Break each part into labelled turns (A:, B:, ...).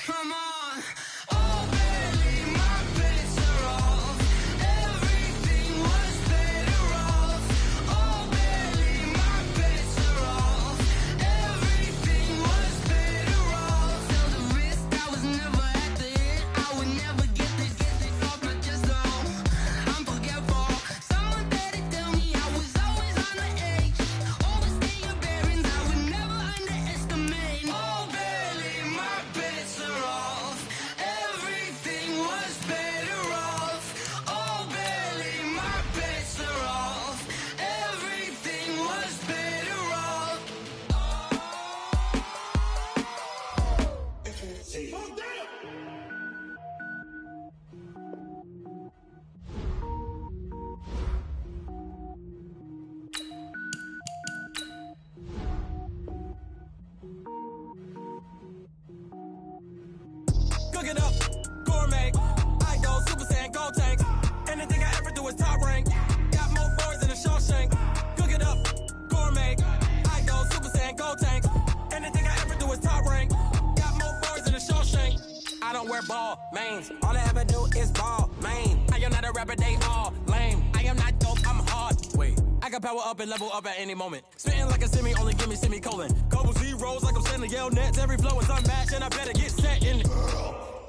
A: Come on. Oh, barely, my bets are off. Everything was better off. Oh, barely, my bets are off. Everything was better off. Felt the risk, I was never at the end. I would never get this off my chest, though. I'm forgetful. Someone better tell me I was always on the edge. Overstay your bearings, I would never underestimate. Oh, barely, my bets are off. Everything was better off. Oh, barely, my bets are off. Everything was better off.
B: Cook it up, gourmet. I go Super Saiyan, gold tank. Anything I ever do is top rank. Got more boys than a Shawshank. Cook it up, gourmet. I go Super Saiyan, gold tank. Anything I ever do is top rank. Got more boys than a Shawshank. I don't wear ball mains. All I ever do is ball main. I am not a rapper, they all lame. I am not dope, I'm hard. Wait, I can power up and level up at any moment. Spitting like a semi, only give me semicolon. Couple zeros like I'm sending yell nets. Every flow is unmatched and I better get set in.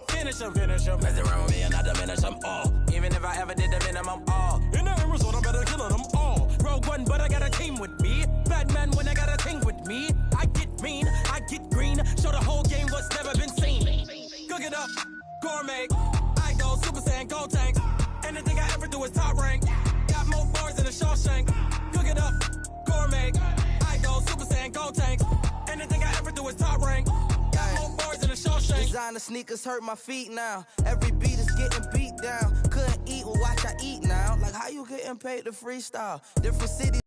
B: Finish them. Mess around with me and I diminish them all. Even if I ever did the minimum, all. In the end result, I'm better killing them all. Rogue One, but I got a team with me. Batman when I got a team with me. I get mean, I get green. Show the whole game what's never been seen. Cook it up, gourmet. I go Super Saiyan, gold tank. Anything I ever do is top rank. Got more boys than a Shawshank. Cook it up, gourmet. I go Super Saiyan, gold tank. Anything I ever do is top rank. Got more boys than a Shawshank.
C: Designer sneakers hurt my feet now. Every beat is getting beat down. Couldn't eat, well watch I eat now. Like how you getting paid to freestyle? Different cities.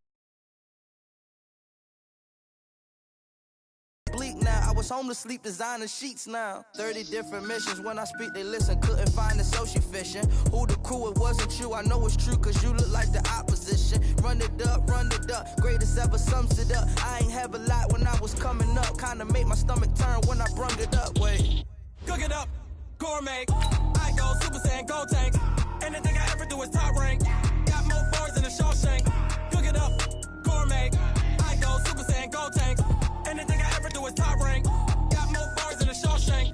C: Bleak now. I was home to sleep, designer sheets now. 30 different missions. When I speak, they listen. Couldn't find it, so she fishing. Who the crew? It wasn't you. I know it's true, cause you look like the opposition. Run it up. Greatest ever sums it up. I ain't have a lot when I was coming up. Kinda made my stomach turn when I brung it up. Wait.
B: Cook it up, gourmet. I go Super Saiyan, gold tank. Anything I ever do is top rank. Got more boys than a Shawshank. Cook it up, gourmet. I go Super Saiyan, gold tank. Anything I ever do is top rank. Got more boys than a Shawshank.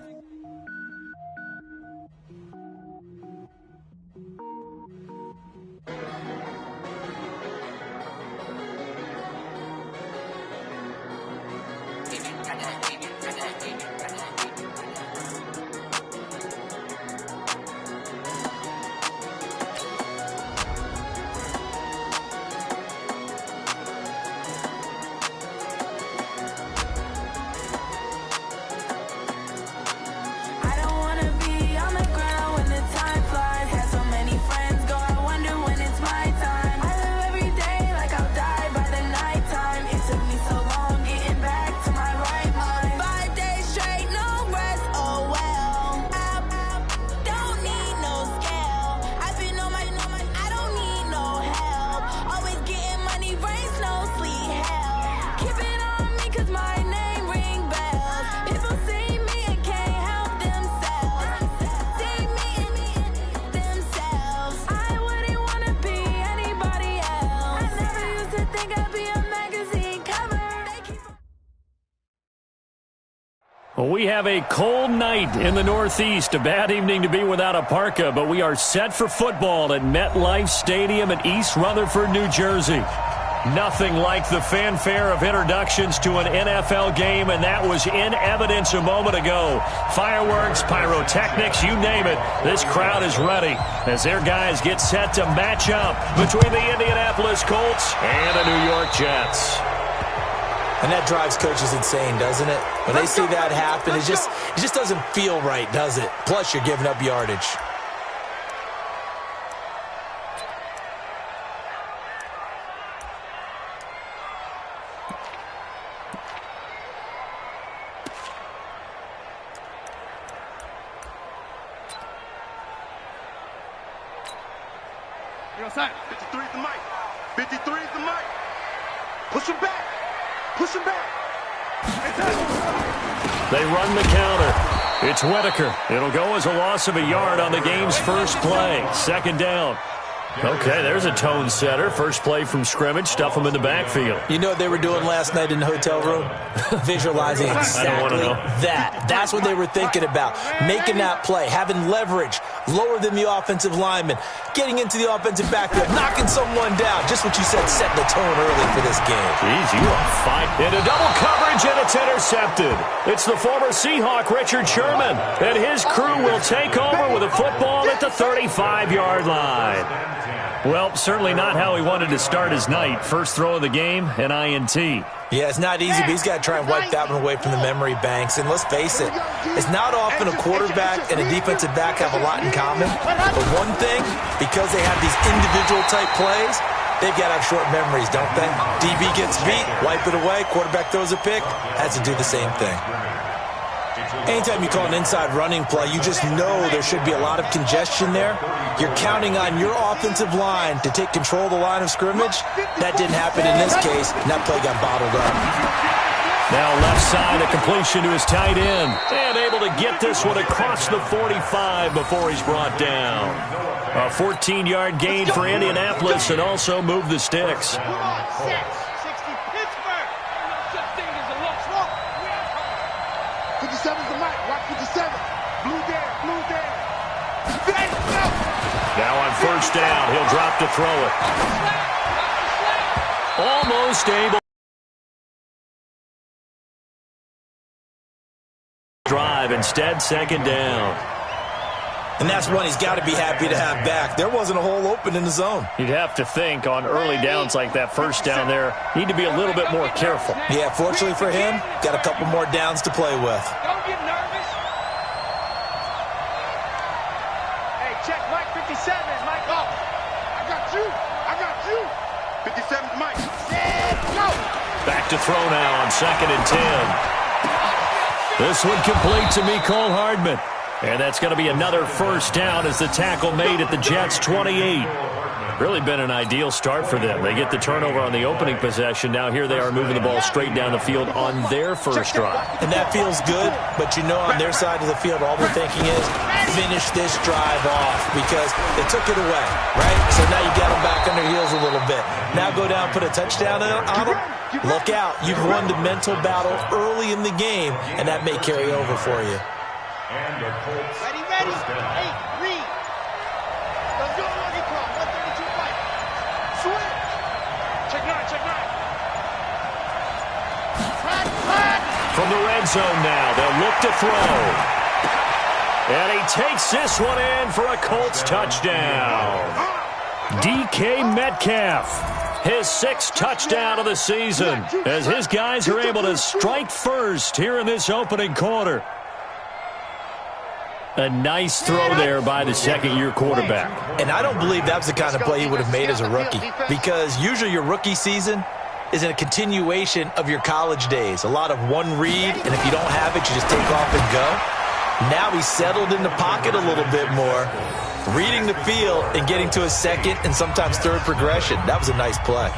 D: We have a cold night in the Northeast. A bad evening to be without a parka, but we are set for football at MetLife Stadium in East Rutherford, New Jersey. Nothing like the fanfare of introductions to an NFL game, and that was in evidence a moment ago. Fireworks, pyrotechnics, you name it. This crowd is ready as their guys get set to match up between the Indianapolis Colts and the New York Jets.
E: And that drives coaches insane, doesn't it? When they see that happen, it just doesn't feel right, does it? Plus, you're giving up yardage.
F: You're outside. 53 is the mic. 53 is the mic. Push him back. Push him back.
D: They run the counter. It's Whitaker. It'll go as a loss of a yard on the game's first play. Second down. Okay, there's a tone setter. First play from scrimmage. Stuff them in the backfield.
E: You know what they were doing last night in the hotel room? Visualizing exactly that. That's what they were thinking about. Making that play, having leverage, lower than the offensive lineman, getting into the offensive backfield, knocking someone down. Just what you said, setting the tone early for this game.
D: Jeez, you are fine. Into double coverage, and it's intercepted. It's the former Seahawk, Richard Sherman, and his crew will take over with a football at the 35-yard line. Well, certainly not how he wanted to start his night. First throw of the game, an INT.
E: Yeah, it's not easy, but he's got to try and wipe that one away from the memory banks. And let's face it, it's not often a quarterback and a defensive back have a lot in common. But one thing, because they have these individual-type plays, they've got to have short memories, don't they? DB gets beat, wipe it away, quarterback throws a pick, has to do the same thing. Anytime you call an inside running play, you just know there should be a lot of congestion there. You're counting on your offensive line to take control of the line of scrimmage. That didn't happen in this case, and that play got bottled up.
D: Now left side, a completion to his tight end. And able to get this one across the 45 before he's brought down. A 14-yard gain for Indianapolis and also move the sticks.
F: 57's the mic. Watch 57. Blue there.
D: Now on first down, he'll drop to throw it. Almost able. Drive instead, second down.
E: And that's one he's got to be happy to have back. There wasn't a hole open in the zone.
D: You'd have to think on early downs like that first down there, need to be a little bit more careful.
E: Yeah, fortunately for him, got a couple more downs to play with.
F: Don't get nervous. Hey, check Mike 57. Mike off. I got you. 57's Mike. Go.
D: Back to throw now on 2nd and 10. This one complete to Mecole Hardman. And that's going to be another first down as the tackle made at the Jets' 28. Really been an ideal start for them. They get the turnover on the opening possession. Now here they are moving the ball straight down the field on their first drive.
E: And that feels good, but you know on their side of the field, all they're thinking is finish this drive off because they took it away, right? So now you got them back on their heels a little bit. Now go down, put a touchdown on them. Look out. You've won the mental battle early in the game, and that may carry over for you.
F: Ready. Hey, read. Let's go. What you call? 132 fight. Switch. Check nine.
D: From the red zone now, they'll look to throw. And he takes this one in for a Colts touchdown. DK Metcalf, his 6th touchdown of the season, as his guys are able to strike first here in this opening quarter. A nice throw there by the second-year quarterback.
E: And I don't believe that was the kind of play he would have made as a rookie, because usually your rookie season is a continuation of your college days. A lot of one read, and if you don't have it, you just take off and go. Now he's settled in the pocket a little bit more, reading the field and getting to his second and sometimes third progression. That was a nice play.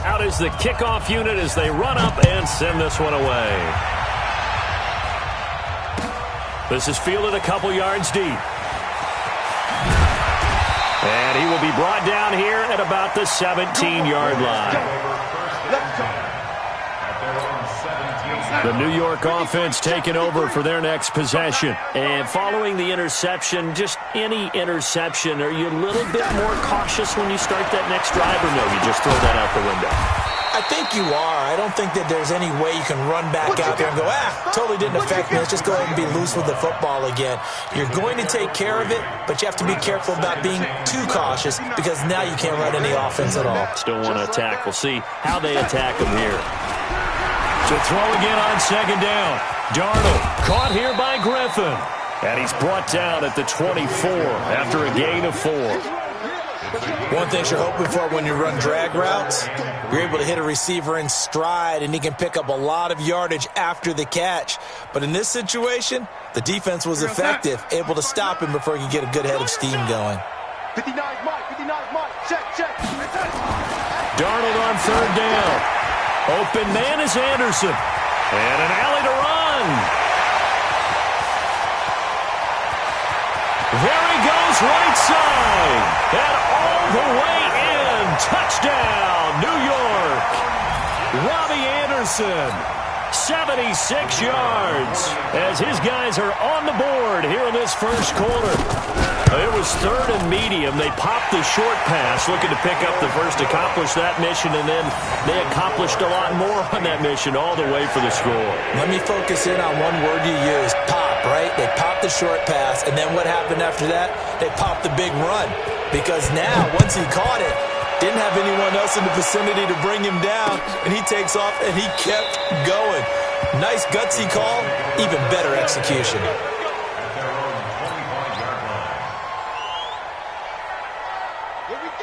D: Out is the kickoff unit as they run up and send this one away. This is fielded a couple yards deep. And he will be brought down here at about the 17-yard line. The New York offense taking over for their next possession. And following the interception, just any interception, are you a little bit more cautious when you start that next drive, or no, you just throw that out the window?
E: I think you are. I don't think that there's any way you can run back out there and go, totally didn't affect me. Let's just go ahead and be loose with the football again. You're going to take care of it, but you have to be careful about being too cautious because now you can't run any offense at all.
D: Still want to attack. We'll see how they attack them here. To throw again on second down. Darnold caught here by Griffin. And he's brought down at the 24 after a gain of 4.
E: One thing you're hoping for when you run drag routes, you're able to hit a receiver in stride, and he can pick up a lot of yardage after the catch. But in this situation, the defense was effective, able to stop him before he could get a good head of steam going.
F: 59 Mike, check.
D: Darnold on third down. Open man is Anderson. And an alley to run. There he goes, right side. And all the way in. Touchdown, New York. Robbie Anderson, 76 yards, as his guys are on the board here in this first quarter. It was third and medium. They popped the short pass, looking to pick up the first, accomplish that mission, and then they accomplished a lot more on that mission all the way for the score.
E: Let me focus in on one word you used, pop, right? They popped the short pass, and then what happened after that? They popped the big run, because now, once he caught it, didn't have anyone else in the vicinity to bring him down, and he takes off, and he kept going. Nice gutsy call, even better execution.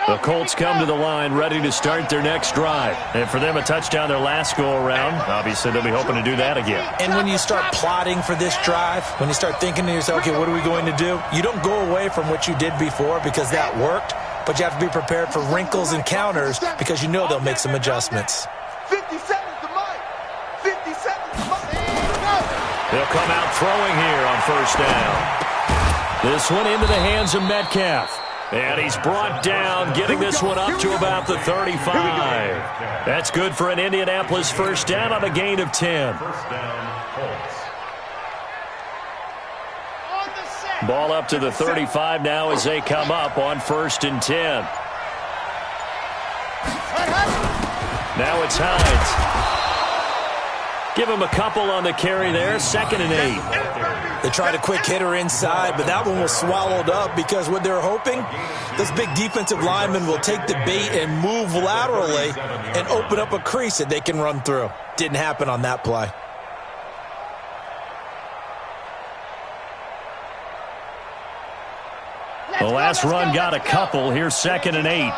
D: The Colts come to the line ready to start their next drive. And for them, a touchdown their last go-around. Obviously, they'll be hoping to do that again.
E: And when you start plotting for this drive, when you start thinking to yourself, okay, what are we going to do? You don't go away from what you did before because that worked, but you have to be prepared for wrinkles and counters because you know they'll make some adjustments.
F: 50 seconds to Mike. 50 seconds to Mike.
D: They'll come out throwing here on first down. This one into the hands of Metcalf. And he's brought down, getting this one up to about the 35. That's good for an Indianapolis first down on a gain of 10. Ball up to the 35 now as they come up on 1st and 10. Now it's Hines. Give him a couple on the carry there, 2nd and 8.
E: They tried a quick hitter inside, but that one was swallowed up because what they're hoping, this big defensive lineman will take the bait and move laterally and open up a crease that they can run through. Didn't happen on that play.
D: The last run got a couple. Here's 2nd and 8.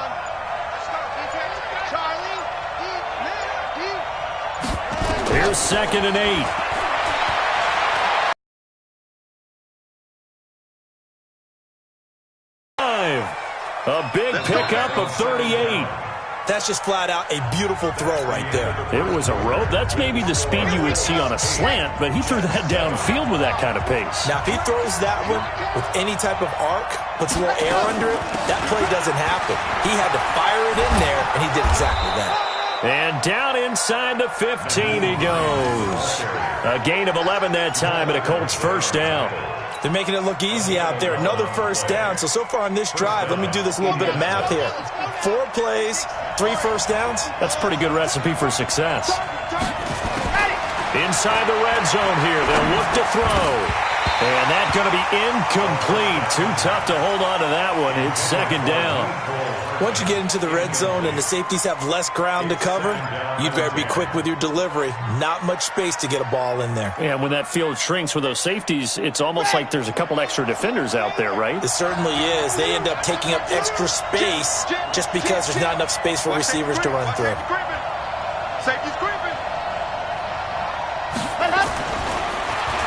D: Here's 2nd and 8. A big pickup of 38.
E: That's just flat out a beautiful throw right there.
D: It was a rope. That's maybe the speed you would see on a slant, but he threw that downfield with that kind of pace.
E: Now, if he throws that one with any type of arc, puts a little air under it, that play doesn't happen. He had to fire it in there, and he did exactly that.
D: And down inside the 15 he goes. A gain of 11 that time, and a Colts first down.
E: They're making it look easy out there. Another first down. So far on this drive, let me do this little bit of math here. 4 plays, 3 first downs.
D: That's a pretty good recipe for success. Inside the red zone here. They'll look to throw. And that's going to be incomplete. Too tough to hold on to that one. It's 2nd down.
E: Once you get into the red zone and the safeties have less ground to cover, you'd better be quick with your delivery. Not much space to get a ball in there.
D: Yeah, when that field shrinks with those safeties, it's almost like there's a couple extra defenders out there, right?
E: It certainly is. They end up taking up extra space just because there's not enough space for receivers to run through.
F: Safety's creeping.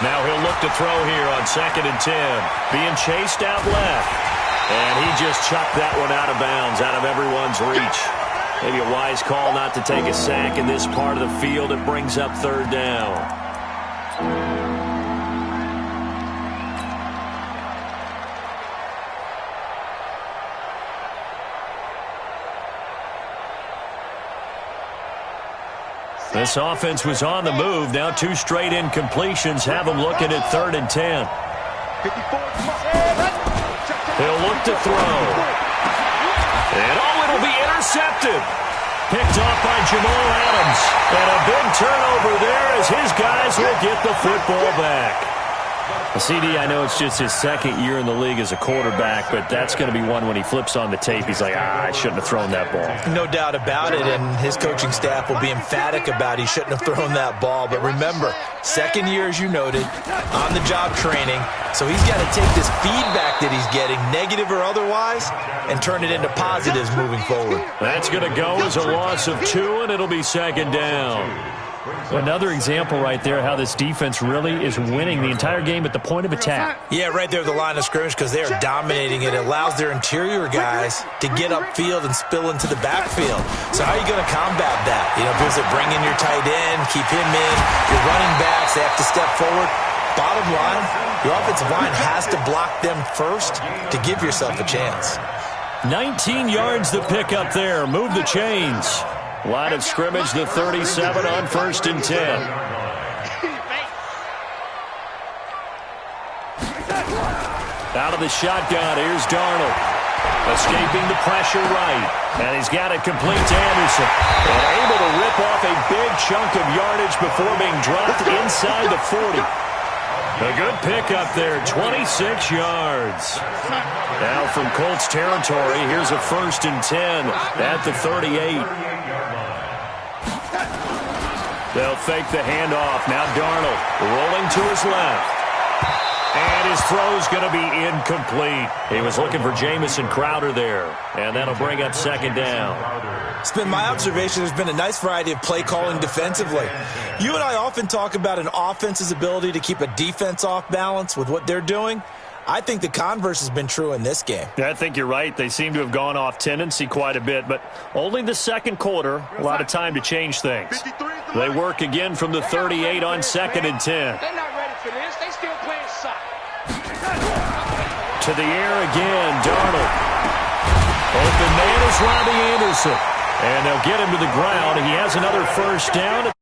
D: Now he'll look to throw here on 2nd and 10. Being chased out left. And he just chucked that one out of bounds, out of everyone's reach. Maybe a wise call not to take a sack in this part of the field. It brings up 3rd down. This offense was on the move. Now 2 straight incompletions have them looking at 3rd and 10.
F: 54.
D: He'll look to throw. And it'll be intercepted. Picked off by Jamal Adams. And a big turnover there as his guys will get the football back. CD, I know it's just his second year in the league as a quarterback, but that's going to be one when he flips on the tape, he's like, I shouldn't have thrown that ball.
E: No doubt about it, and his coaching staff will be emphatic about he shouldn't have thrown that ball. But remember, second year, as you noted, on-the-job training, so he's got to take this feedback that he's getting, negative or otherwise, and turn it into positives moving forward.
D: That's going to go as a loss of 2, and it'll be second down. Another example right there how this defense really is winning the entire game at the point of attack.
E: Yeah, right there at the line of scrimmage because they are dominating it. It allows their interior guys to get upfield and spill into the backfield. So how are you going to combat that? You know, people say bring in your tight end, keep him in. Your running backs, they have to step forward. Bottom line, your offensive line has to block them first to give yourself a chance.
D: 19 yards the pick up there. Move the chains. Line of scrimmage, the 37 on 1st and 10. Out of the shotgun, here's Darnold. Escaping the pressure right. And he's got it complete to Anderson. And able to rip off a big chunk of yardage before being dropped inside the 40. A good pick up there, 26 yards. Now from Colts territory, here's a 1st and 10 at the 38. They'll fake the handoff. Now Darnold rolling to his left. And his throw's going to be incomplete. He was looking for Jamison Crowder there. And that'll bring up second down.
E: It's been my observation there's been a nice variety of play calling defensively. You and I often talk about an offense's ability to keep a defense off balance with what they're doing. I think the converse has been true in this game.
D: I think you're right. They seem to have gone off tendency quite a bit, but only the second quarter, a lot of time to change things. They work again from the 38 on 2nd and 10.
G: They're not ready for this. They still playing soccer.
D: To the air again, Darnold. Open man is Robbie Anderson. And they'll get him to the ground. He has another 1st down.